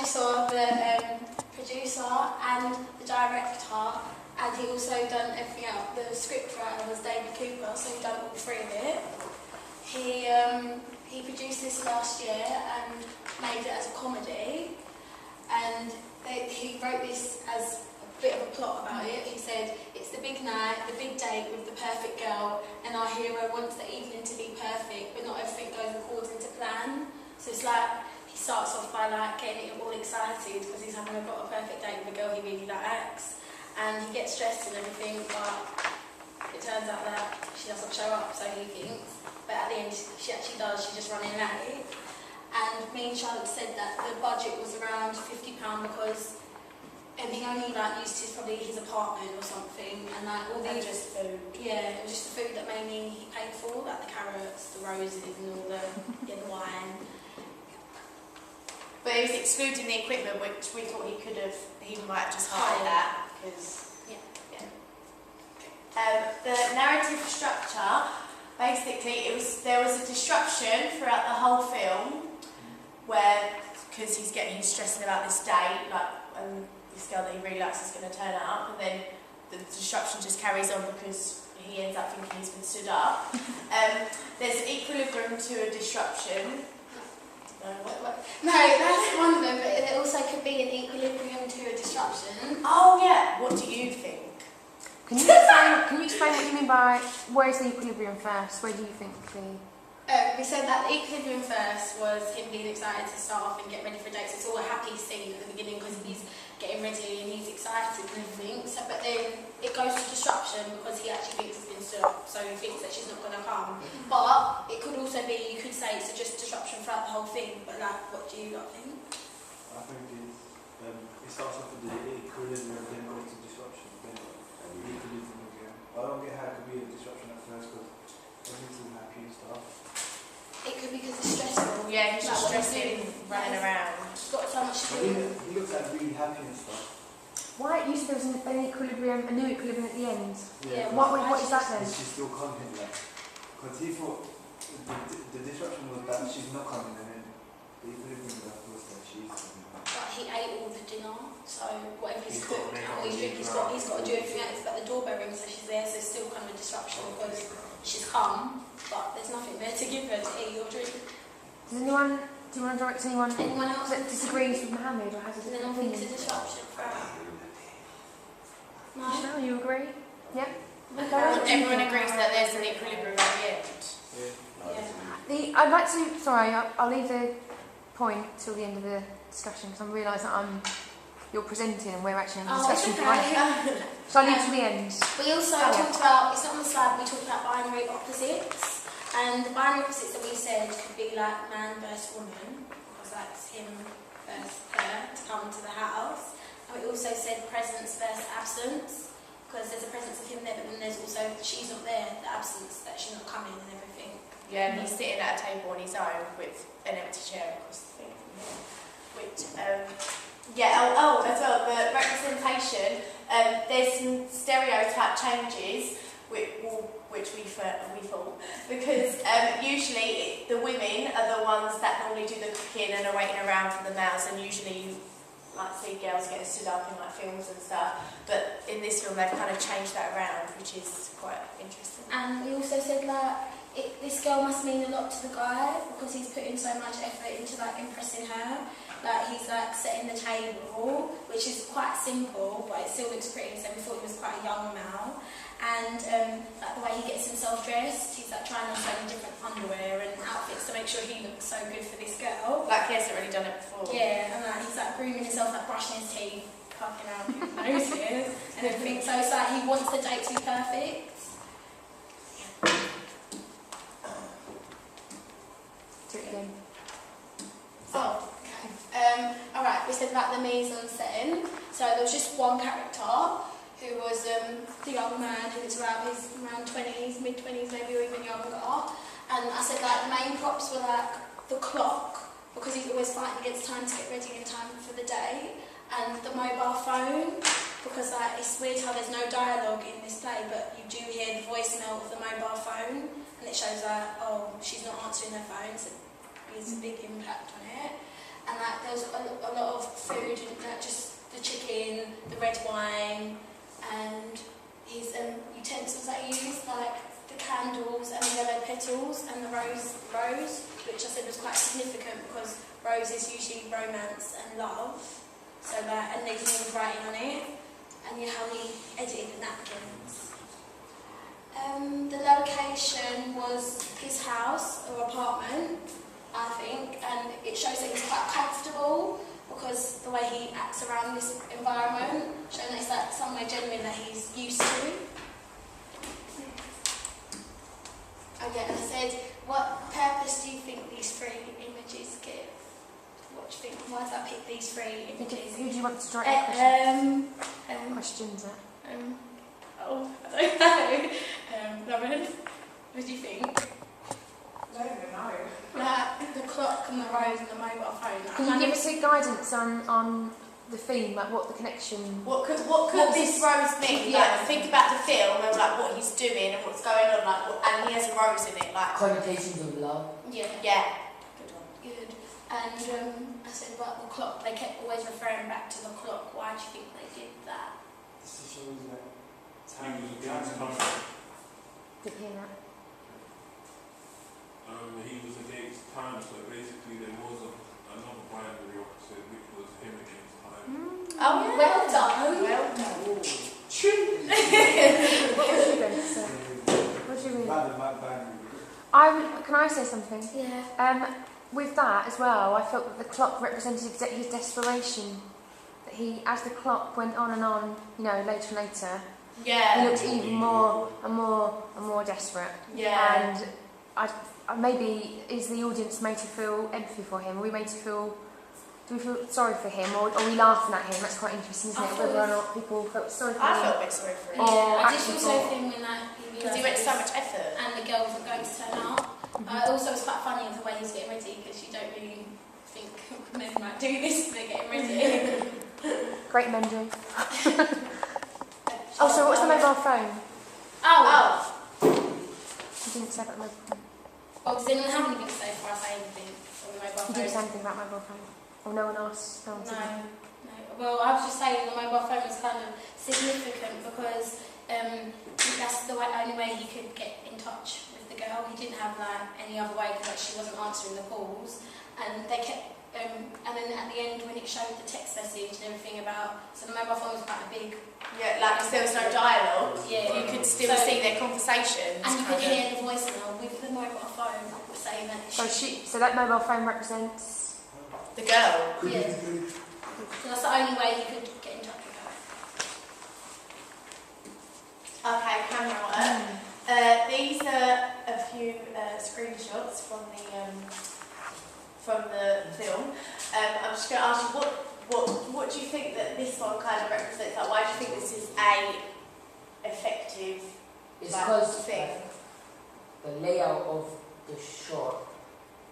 you saw the producer and the director, and he also done everything else. The script writer was David Cooper, so he done all three of it. He produced this last year and made it as a comedy, and he wrote this as a bit of a plot about it. He said, it's the big night, the big date with the perfect girl, and our hero wants the evening to be perfect, but not everything goes according to plan. So it's like, he starts off by like getting all excited because he's having got a perfect date with a girl he really likes, and he gets stressed and everything, but it turns out that she doesn't show up, so he thinks. But at the end, she actually does, she's just running late. And me and Charlotte said that the budget was around £50 because he only like used probably his apartment or something, and like all the just food. Yeah, it was just the food that mainly he paid for, like the carrots, the roses, and all the the wine. But he was excluding the equipment, which we thought he might have just hired that because. The narrative structure, basically, there was a disruption throughout the whole film, where because he's stressing about this date, like this girl that he really likes is going to turn up, and then the disruption just carries on because he ends up thinking he's been stood up. There's equilibrium to a disruption. No, that's one of them, but it also could be an equilibrium to a disruption. Oh yeah, what do you think? Can you explain what you mean by where's the equilibrium first? Where do you think the... We said that the equilibrium first was him being excited to start off and get ready for dates. It's all a happy scene at the beginning because he's getting ready and he's excited and everything. So, but then it goes to disruption because he actually thinks he's been stood up, so he thinks that she's not going to come. But it could also be, you could say it's just disruption throughout the whole thing, but like, what do you lot think? I think it starts off with the equilibrium and then goes to disruption. I don't get how it could be a disruption at first because everything's all happy and stuff. It could be because it's stressful. Yeah, he's just stressing, running around. He's got so much to do. He looks like really happy and stuff. Why? You said there was an equilibrium, a new equilibrium at the end. Yeah. What is that then? She's still coming, like, because he thought the disruption was that she's not coming, and then the equilibrium was that she's coming. But he ate all the dinner, so whatever he's cooked and what he's drinking, he's got to do everything else. But the doorbell rings, so she's there, so it's still kind of a disruption because she's come, but there's nothing there to give her to eat or drink. Do you want to direct anyone else that disagrees with Mohammed or has a then I different think it's a opinion? disruption for her. No? No, you agree? Yeah? Everyone agrees that there's an equilibrium at the end. Yeah. I'd like to, sorry, I'll leave the point till the end of the discussion because I realise that you're presenting and we're actually in the discussion. Okay. So I'll leave it to the end. We also talked about, it's not on the slide, we talked about binary opposites. And the binary opposites that we said could be like man versus woman, because that's him versus her to come to the house. And we also said presence versus absence, because there's a presence of him there, but then there's also she's not there, the absence that she's not coming and everything. Yeah, and he's sitting at a table on his own with an empty chair across the thing. Which, as well, the representation, there's some stereotype changes which we thought, because usually the women are the ones that normally do the cooking and are waiting around for the males, and usually you like see girls getting stood up in like films and stuff, but in this film they've kind of changed that around, which is quite interesting. And we also said like this girl must mean a lot to the guy because he's putting so much effort into like impressing her. Like he's like setting the table, which is quite simple, but it still looks pretty. So we thought he was quite a young male. And like the way he gets himself dressed, he's like trying on so many different underwear and outfits to make sure he looks so good for this girl. Like he hasn't really done it before. Yeah, and like he's like grooming himself, like brushing his teeth, fucking out his noses and everything. So it's like he wants the date to be perfect. Do it again. So, alright, we said about the mise en scène. So there was just one character who was the young man who was around 20s, mid-20s maybe, or even younger. And I said like the main props were like the clock, because he's always fighting against time to get ready in time for the day, and the mobile phone, because like it's weird how there's no dialogue in this play, but you do hear the voicemail of the mobile phone, and it shows like, oh, she's not answering her phone, so there's a big impact on it. And like there was a lot of petals and the rose, which I said was quite significant because rose is usually romance and love. So that, and there's was writing on it, and how he edited the napkins. The location was his house or apartment, I think, and it shows that he's quite comfortable because the way he acts around this environment, showing that it's like somewhere genuine that he's used to. Okay, and I said, what purpose do you think these 3 images give? What do you think? Why did I pick these 3 images? Who do you want to direct the questions at? I don't know. Lauren, what do you think? I don't even know. The clock and the rose and the mobile phone. Can you give us a guidance on the theme, like what the connection? What could this rose mean? Yeah. Like, think about the film and like what he's doing and what's going on, like, and he has a rose in it, like. Connotations of love. Yeah. Yeah. Good one. Good. And I said about the clock. They kept always referring back to the clock. Why do you think they did that? This shows that Time was against time. Didn't hear that. He was against time, so basically there was another binary opposite, which was him against time. Oh, yeah. Well done. Well done. What was you going to say? What do you mean? Can I say something? Yeah. With that as well, I felt that the clock represented his desperation. That he, as the clock went on and on, later and later, Yeah. he looked even more and more desperate. Yeah. And maybe is the audience made to feel empathy for him? Are we made to feel? Do we feel sorry for him, or are we laughing at him? That's quite interesting, isn't it? Whether or not people felt sorry for him. I felt a bit sorry for him. Oh, I did actually feel so for him when Because he went to so much effort. and the girls were going to turn up. Also, it's quite funny the way he's getting ready because you don't really think men might do this when they're getting ready. Great men do. Oh, so what's the mobile phone? Oh. You didn't say about the mobile phone. Oh, does anyone have anything to say before I say anything on the mobile phone? You didn't say anything about mobile phone. Or no one asked? No one said anything? No. Well, I was just saying the mobile phone was kind of significant because that's the only way he could get in touch with the girl. He didn't have any other way because she wasn't answering the calls, and they kept. And then at the end, when it showed the text message and everything so the mobile phone was quite a big. Yeah, like because there was no dialogue. Yeah. You could still see their conversations. And you could hear the voicemail with the mobile phone saying that. So that mobile phone represents the girl. Yeah. So that's the only way you could get in touch with her. Okay, camera work. These are a few screenshots from the film. I'm just going to ask you, what do you think that this one kind of represents? Like, why do you think this is a effective It's because thing? the layout of the shot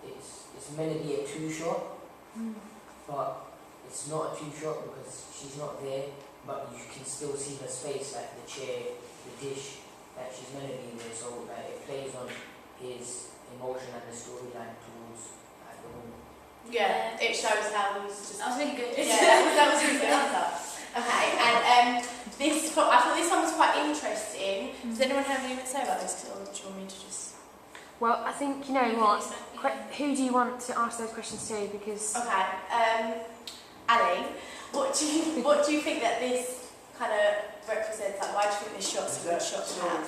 it's meant to be a 2 shot, but it's not a 2 shot because she's not there, but you can still see her space, like the chair, the dish that she's meant to be there, so it plays on his emotion and the storyline towards the woman. Yeah, it shows how he was just. That was really good. Yeah, that was really good answer. Okay, and I thought this one was quite interesting. Does anyone have anything to say about this? Or do you want me to just? Well, I think you know what. Who do you want to ask those questions to? Because okay, Ali, what do you think that this kind of represents? Like, why do you think this shot's a good shot to have?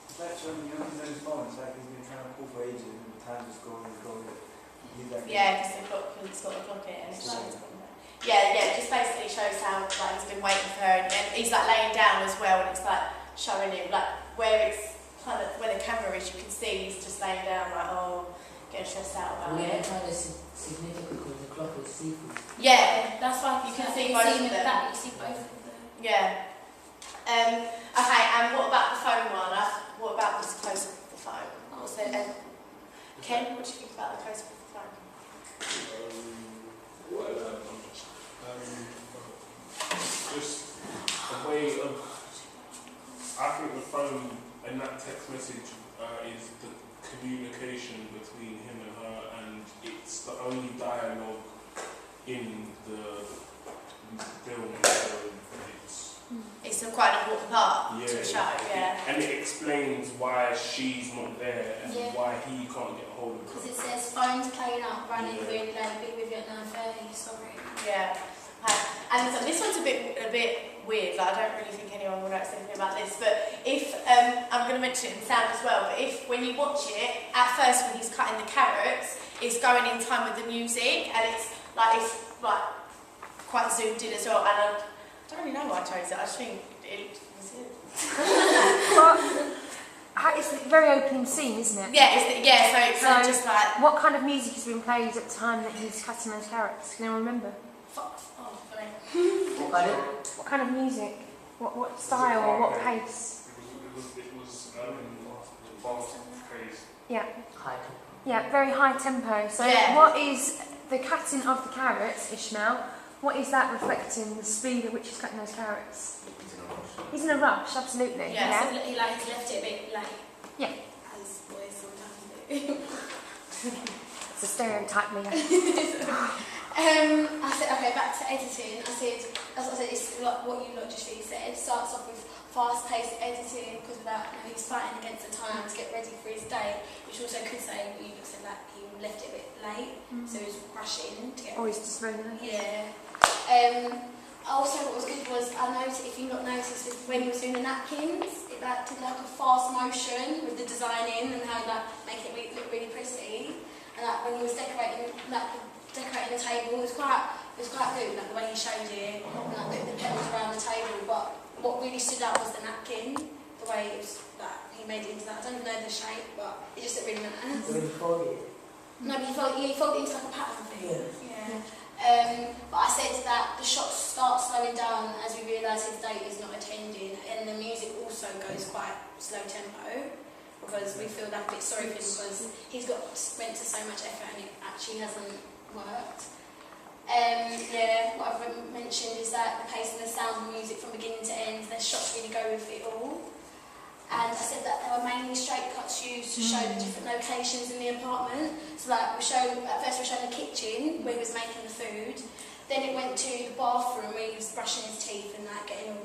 It's like showing he's on his phone. It's like he's been trying to call for ages and the time is going. Yeah, because it's got the clock in it and it shows. Yeah, it just basically shows how like he's been waiting for her, and he's like laying down as well, and it's like showing him like where it's kind of where the camera is. You can see he's just laying down, like getting stressed out about Yeah, it. kind of significant because the clock is see-through. Yeah, That's why you can see both of them. You see both of them. Yeah. Okay, and what about the phone one? What about this close up of the phone? What's it? Ken, what do you think about the close up of the phone? Just a way of. I think the phone and that text message is the communication between him and her, and it's the only dialogue in the film. So it's it's a quite an important part Yeah, to the show. Yeah. and it explains why she's not there and Yeah. why he can't get hold of Because her. it says phone's playing up, running Yeah. really late, be with you at 9:30. Sorry. Yeah. And so this one's a bit weird. Like, I don't really think anyone will know anything about this. But if I'm going to mention it in sound as well. But if when you watch it, at first when he's cutting the carrots, it's going in time with the music, and it's like quite zoomed in as well. And I don't really know why I chose it. I just think it was it. It's a very opening scene, isn't it? Yeah. So it's So- just like. What kind of music has been played at the time that he's cutting those carrots? Can anyone remember? Oh, sorry. Pardon? What kind of music? What style or what pace? It was fast paced. Yeah. Hi. Yeah, very high tempo. So Yeah. what is the cutting of the carrots, Ishmael? What is that reflecting, the speed at which he's cutting those carrots? He's in a rush, absolutely. Yeah. So he left it a bit late. Yeah. As boys sometimes do. It's a stereotype, Leah. I said, okay, back to editing. I said, it's like what you lot just really said. Starts off with fast-paced editing because of that, he's fighting against the time to get ready for his day, which also could say, what you said, like he left it a bit late, so he was rushing to get. Or he's just very late. Yeah. Also, what was good was I noticed, if you not noticed, was when he was doing the napkins, it like did like a fast motion with the designing and how like make it look really pretty. And like when he was decorating the table, it was quite good, like the way he showed it, and like put the petals around the table. But what really stood out was the napkin, the way it was like he made it into that. I don't even know the shape, but it just looked really nice. When you fold it. No, but he folded it into like a pattern thing. Yeah. But I said that the shots start slowing down as we realise his date is not attending, and the music also goes quite slow tempo because we feel like a bit sorry for him because he's went to so much effort and it actually hasn't worked. What I've mentioned is that the pace and the sound of music from beginning to end, the shots really go with it all. And I said that there were mainly straight cuts used to show the different locations in the apartment. So like at first we showed the kitchen where he was making the food. Then it went to the bathroom where he was brushing his teeth and like getting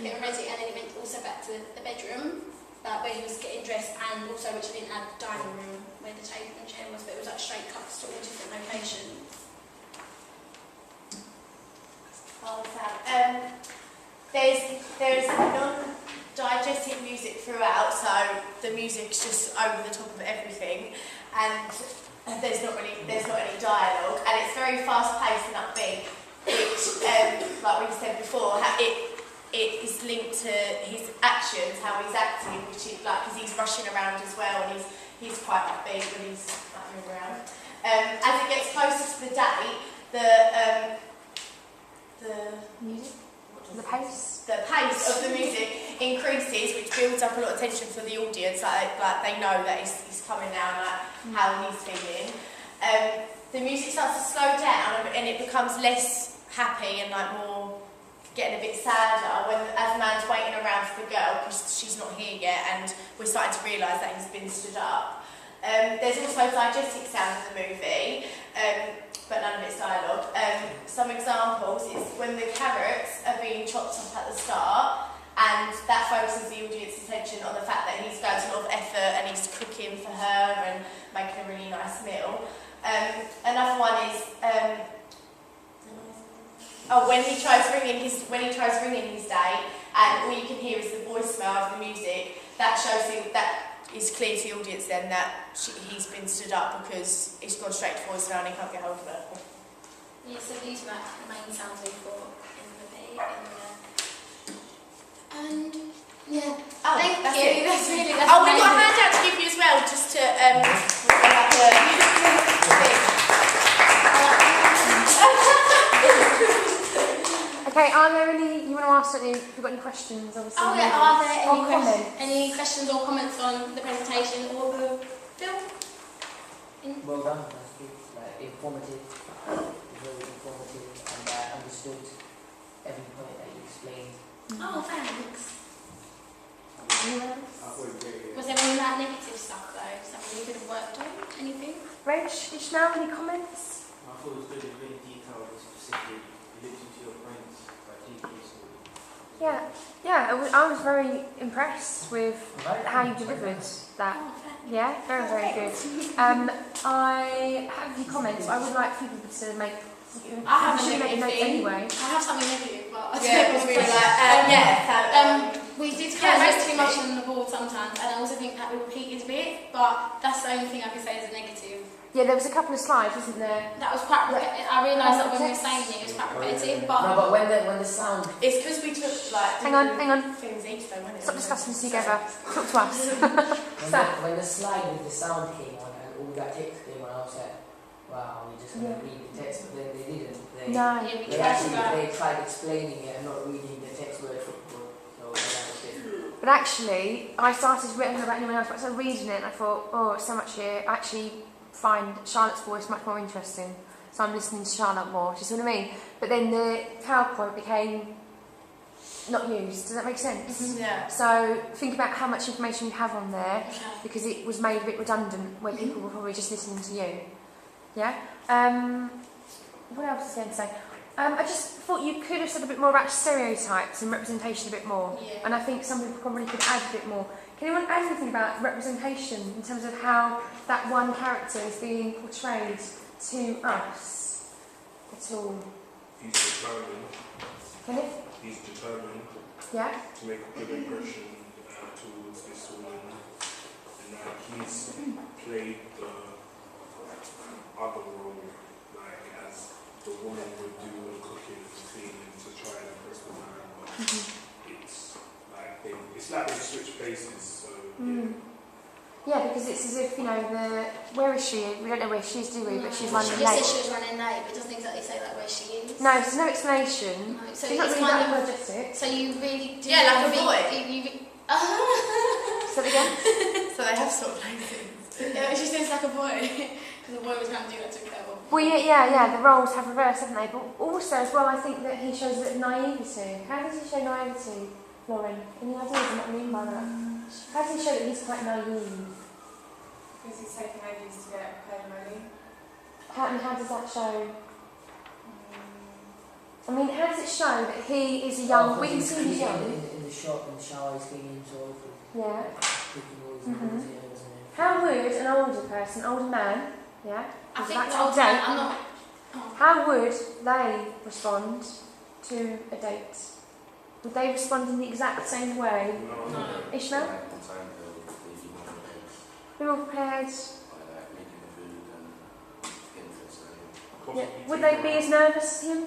ready. And then it went also back to the bedroom, like where he was getting dressed, and also which I didn't add, the dining room where the table and chair was. But it was like straight cuts to all different locations. There's non-diegetic music throughout, so the music's just over the top of everything, and there's not any dialogue, and it's very fast-paced and upbeat, which, like we said before, it is linked to his actions, how he's acting, which is like because he's rushing around as well, and he's quite upbeat when he's like, moving around. As it gets closer to the date, the Music? The pace? the pace of the music increases, which builds up a lot of tension for the audience. Like they know that he's coming now, like how he's feeling. The music starts to slow down and it becomes less happy and like more getting a bit sadder as man's waiting around for the girl because she's not here yet, and we're starting to realise that he's been stood up. There's also diegetic sound in the movie, but none of it's dialogue. Some examples is when the carrots are being chopped up at the start, and that focuses the audience's attention on the fact that he's going to a lot of effort and he's cooking for her and making a really nice meal. Another one is when he tries ringing his day, and all you can hear is the voicemail of the music. That shows that is clear to the audience then that he's been stood up because it's gone straight to voicemail and he can't get hold of her. Yeah, so these were like the main sounds we thought in the movie. And yeah, thank that's you. it. That's really We've got a amazing. handout to give you as well, just to Okay, are there any, you want to ask something, if you've got any questions, obviously? Oh yeah, are there Or comments? any questions or comments on the presentation or the film? Well done, that's good. Like informative, very informative, and I understood every point that you explained. Oh, thanks. Anyone else? I thought it was great. Was there any like negative stuff though? Something you could have worked on? Anything? Reg, Ishmael, any comments? I thought it was good, really detailed and specific. You looked into your points quite deeply. So Yeah. Yeah, I was very impressed with Right? how you delivered that. Oh, thank you. Yeah, very, very good. I have a few comments. I would like people to make. I have should a make negative notes thing. anyway. I have something negative, but I Yeah, don't because we know were what like, we did Yeah, kind of mostly. too much on the board sometimes, and I also think that we repeated a bit, but that's the only thing I can say is a negative. Yeah, there was a couple of slides, wasn't there? That was quite repetitive. I realised that when we were saying it, it was quite repetitive, but No, but when the sound. It's because we took like Hang on, different hang on. things each though, wasn't it? Stop discussing this together. Talk to us. When the slide with the sound came on and all that text came on, I was like, wow, we're just going to read the text, but then they didn't. No. yeah, we They tried actually to they tried explaining it and not reading the text word for word. So that was it. But actually, I started writing about anyone else, but I started reading it and I thought, oh, so much here. I actually find Charlotte's voice much more interesting. So I'm listening to Charlotte more, do you see what I mean? But then the PowerPoint became not used. Does that make sense? Yeah. So think about how much information you have on there, Okay. because it was made a bit redundant where people were probably just listening to you. Yeah? What else was I going to say? I just thought you could have said a bit more about stereotypes and representation a bit more. Yeah. And I think some people probably could add a bit more. Can anyone add anything about representation in terms of how that one character is being portrayed to us at all? He's determined. Can it? He's determined Yeah? to make a good impression towards this woman, and he's played the other role, like as the woman would do the cooking and cleaning to try and impress the man, but it's like they switch places. So Yeah, because it's as if, where is she? We don't know where she is, do we? But she's running She just late. said she was running late, but it doesn't exactly say like where she is. No, there's no explanation. No, so She's not it's really kind that of. energetic. So you really do. Yeah, like a really- boy. Say that again? So they have sort of like things. Yeah, she seems like a boy. Because the boy was trying to do that to Carol. Well, yeah, the roles have reversed, haven't they? But also, as well, I think that he shows a bit of naivety. How does he show naivety, Lauren? Any ideas on what I mean by that? How does he show that he's quite naive? Because he's taking ages to get paid money. How does that show? I mean, how does it show that he is a young... we can see he's young. In the shop, in the shower, he's getting into all the Yeah. cooking all his Mhm. videos and everything. How would an older person, older man, yeah? I who's think about the to old date, man, I'm not. Oh. how would they respond to a date? Would they respond in the exact same way? No. Ishmael? Be more prepared? Yeah. Would they be as nervous as him?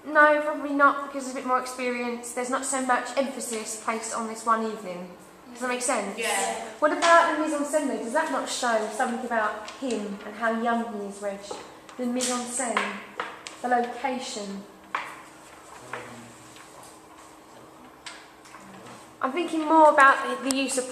No, probably not, because there's a bit more experience. There's not so much emphasis placed on this one evening. Does that make sense? Yeah. What about the mise en scène though? Does that not show something about him and how young he is, Reg? The mise en scène, the location. I'm thinking more about the use of